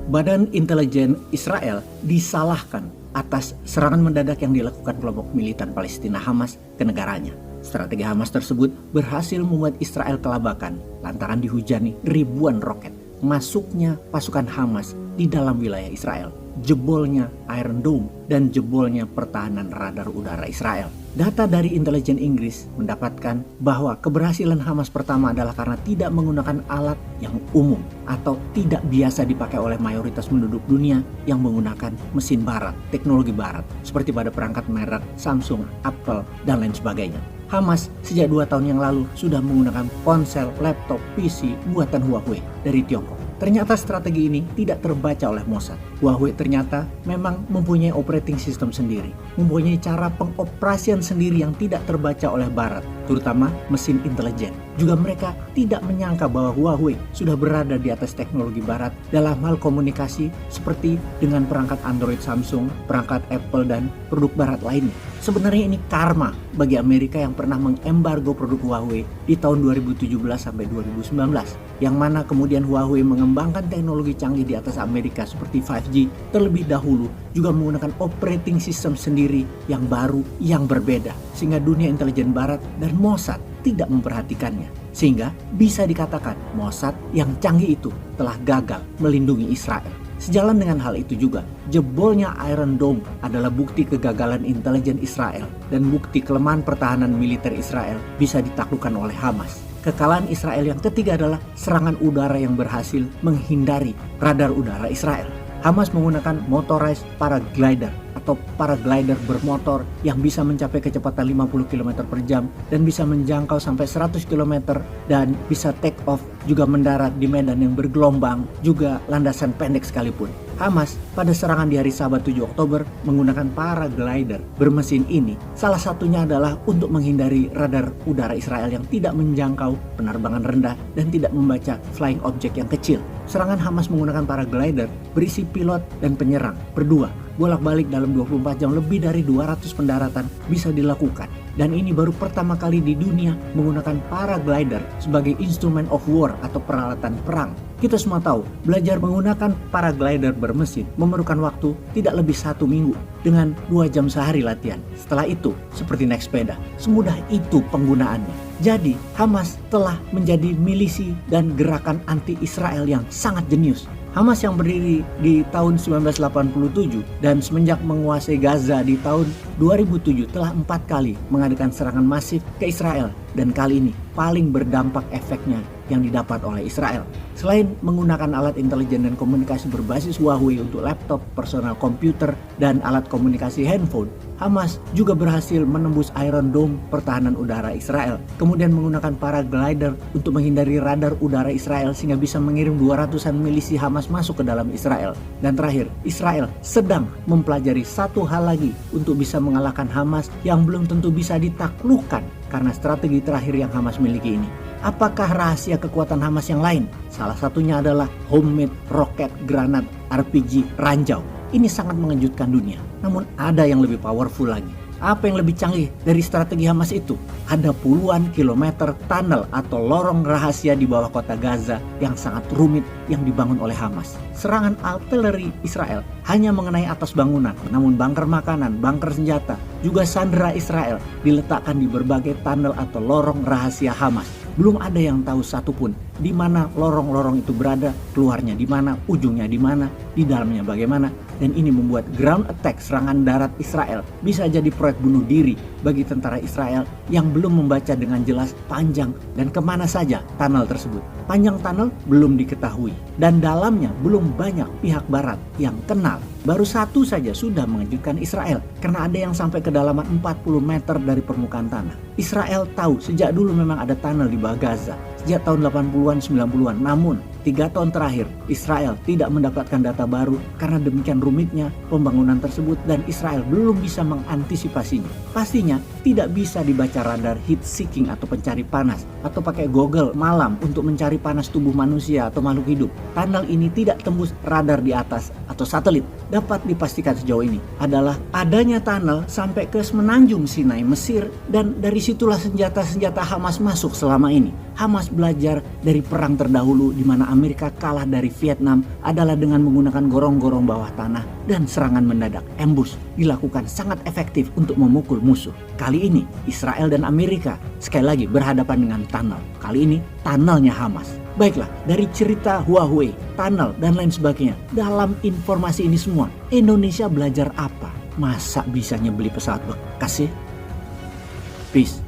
Badan Intelijen Israel disalahkan atas serangan mendadak yang dilakukan kelompok militan Palestina Hamas ke negaranya. Strategi Hamas tersebut berhasil membuat Israel kelabakan lantaran dihujani ribuan roket. Masuknya pasukan Hamas di dalam wilayah Israel, jebolnya Iron Dome, dan jebolnya pertahanan radar udara Israel. Data dari intelijen Inggris mendapatkan bahwa keberhasilan Hamas pertama adalah karena tidak menggunakan alat yang umum atau tidak biasa dipakai oleh mayoritas penduduk dunia yang menggunakan mesin barat, teknologi barat, seperti pada perangkat merek Samsung, Apple, dan lain sebagainya. Hamas sejak 2 tahun yang lalu sudah menggunakan ponsel, laptop, PC buatan Huawei dari Tiongkok. Ternyata strategi ini tidak terbaca oleh Mossad. Huawei ternyata memang mempunyai operating system sendiri, mempunyai cara pengoperasian sendiri yang tidak terbaca oleh Barat, terutama mesin intelijen. Juga mereka tidak menyangka bahwa Huawei sudah berada di atas teknologi Barat dalam hal komunikasi seperti dengan perangkat Android Samsung, perangkat Apple, dan produk Barat lainnya. Sebenarnya ini karma bagi Amerika yang pernah mengembargo produk Huawei di tahun 2017 sampai 2019, yang mana kemudian Huawei mengembangkan teknologi canggih di atas Amerika seperti 5G terlebih dahulu, juga menggunakan operating system sendiri yang baru, yang berbeda, sehingga dunia intelijen Barat dan Mossad tidak memperhatikannya. Sehingga bisa dikatakan Mossad yang canggih itu telah gagal melindungi Israel. Sejalan dengan hal itu juga, jebolnya Iron Dome adalah bukti kegagalan intelijen Israel dan bukti kelemahan pertahanan militer Israel bisa ditaklukkan oleh Hamas. Kekalahan Israel yang ketiga adalah serangan udara yang berhasil menghindari radar udara Israel. Hamas menggunakan motorized paraglider atau paraglider bermotor yang bisa mencapai kecepatan 50 km per jam dan bisa menjangkau sampai 100 km dan bisa take off, juga mendarat di medan yang bergelombang, juga landasan pendek sekalipun. Hamas pada serangan di hari Sabat 7 Oktober menggunakan paraglider bermesin ini. Salah satunya adalah untuk menghindari radar udara Israel yang tidak menjangkau penerbangan rendah dan tidak membaca flying object yang kecil. Serangan Hamas menggunakan paraglider berisi pilot dan penyerang berdua. Bolak-balik dalam 24 jam lebih dari 200 pendaratan bisa dilakukan. Dan ini baru pertama kali di dunia menggunakan paraglider sebagai instrument of war atau peralatan perang. Kita semua tahu, belajar menggunakan paraglider bermesin memerlukan waktu tidak lebih 1 minggu dengan 2 jam sehari latihan. Setelah itu, seperti naik sepeda, semudah itu penggunaannya. Jadi, Hamas telah menjadi milisi dan gerakan anti-Israel yang sangat jenius. Hamas yang berdiri di tahun 1987 dan semenjak menguasai Gaza di tahun 2007 telah 4 kali mengadakan serangan masif ke Israel, dan kali ini paling berdampak efeknya yang didapat oleh Israel. Selain menggunakan alat intelijen dan komunikasi berbasis Huawei untuk laptop, personal komputer, dan alat komunikasi handphone, Hamas juga berhasil menembus Iron Dome pertahanan udara Israel, kemudian menggunakan paraglider untuk menghindari radar udara Israel sehingga bisa mengirim 200-an milisi Hamas masuk ke dalam Israel. Dan terakhir, Israel sedang mempelajari satu hal lagi untuk bisa mengalahkan Hamas yang belum tentu bisa ditaklukkan karena strategi terakhir yang Hamas miliki ini. Apakah rahasia kekuatan Hamas yang lain? Salah satunya adalah homemade roket granat RPG ranjau. Ini sangat mengejutkan dunia. Namun ada yang lebih powerful lagi. Apa yang lebih canggih dari strategi Hamas itu? Ada puluhan kilometer tunnel atau lorong rahasia di bawah kota Gaza yang sangat rumit yang dibangun oleh Hamas. Serangan artileri Israel hanya mengenai atas bangunan, namun bunker makanan, bunker senjata, juga sandera Israel diletakkan di berbagai tunnel atau lorong rahasia Hamas. Belum ada yang tahu satupun di mana lorong-lorong itu berada, keluarnya di mana, ujungnya di mana, di dalamnya bagaimana. Dan ini membuat ground attack serangan darat Israel bisa jadi proyek bunuh diri bagi tentara Israel yang belum membaca dengan jelas panjang dan kemana saja tunnel tersebut. Panjang tunnel belum diketahui dan dalamnya belum banyak pihak barat yang kenal. Baru satu saja sudah mengejutkan Israel karena ada yang sampai kedalaman 40 meter dari permukaan tanah. Israel tahu sejak dulu memang ada tunnel di bawah Gaza sejak tahun 80-an 90-an. Namun 3 tahun terakhir Israel tidak mendapatkan data baru karena demikian rumitnya pembangunan tersebut dan Israel belum bisa mengantisipasinya. Pastinya tidak bisa dibaca radar heat seeking atau pencari panas atau pakai Google malam untuk mencari panas tubuh manusia atau makhluk hidup. Tunnel ini tidak tembus radar di atas atau satelit. dapat dipastikan sejauh ini adalah adanya tunnel sampai ke semenanjung Sinai, Mesir, dan dari situlah senjata-senjata Hamas masuk selama ini. Hamas belajar dari perang terdahulu di mana Amerika kalah dari Vietnam adalah dengan menggunakan gorong-gorong bawah tanah dan serangan mendadak. Ambush dilakukan sangat efektif untuk memukul musuh. Kali ini Israel dan Amerika sekali lagi berhadapan dengan tunnel. Kali ini tunnelnya Hamas. Baiklah, dari cerita Huawei, tunnel, dan lain sebagainya, dalam informasi ini semua, Indonesia belajar apa? Masa bisa nyebeli pesawat bekas sih? Peace.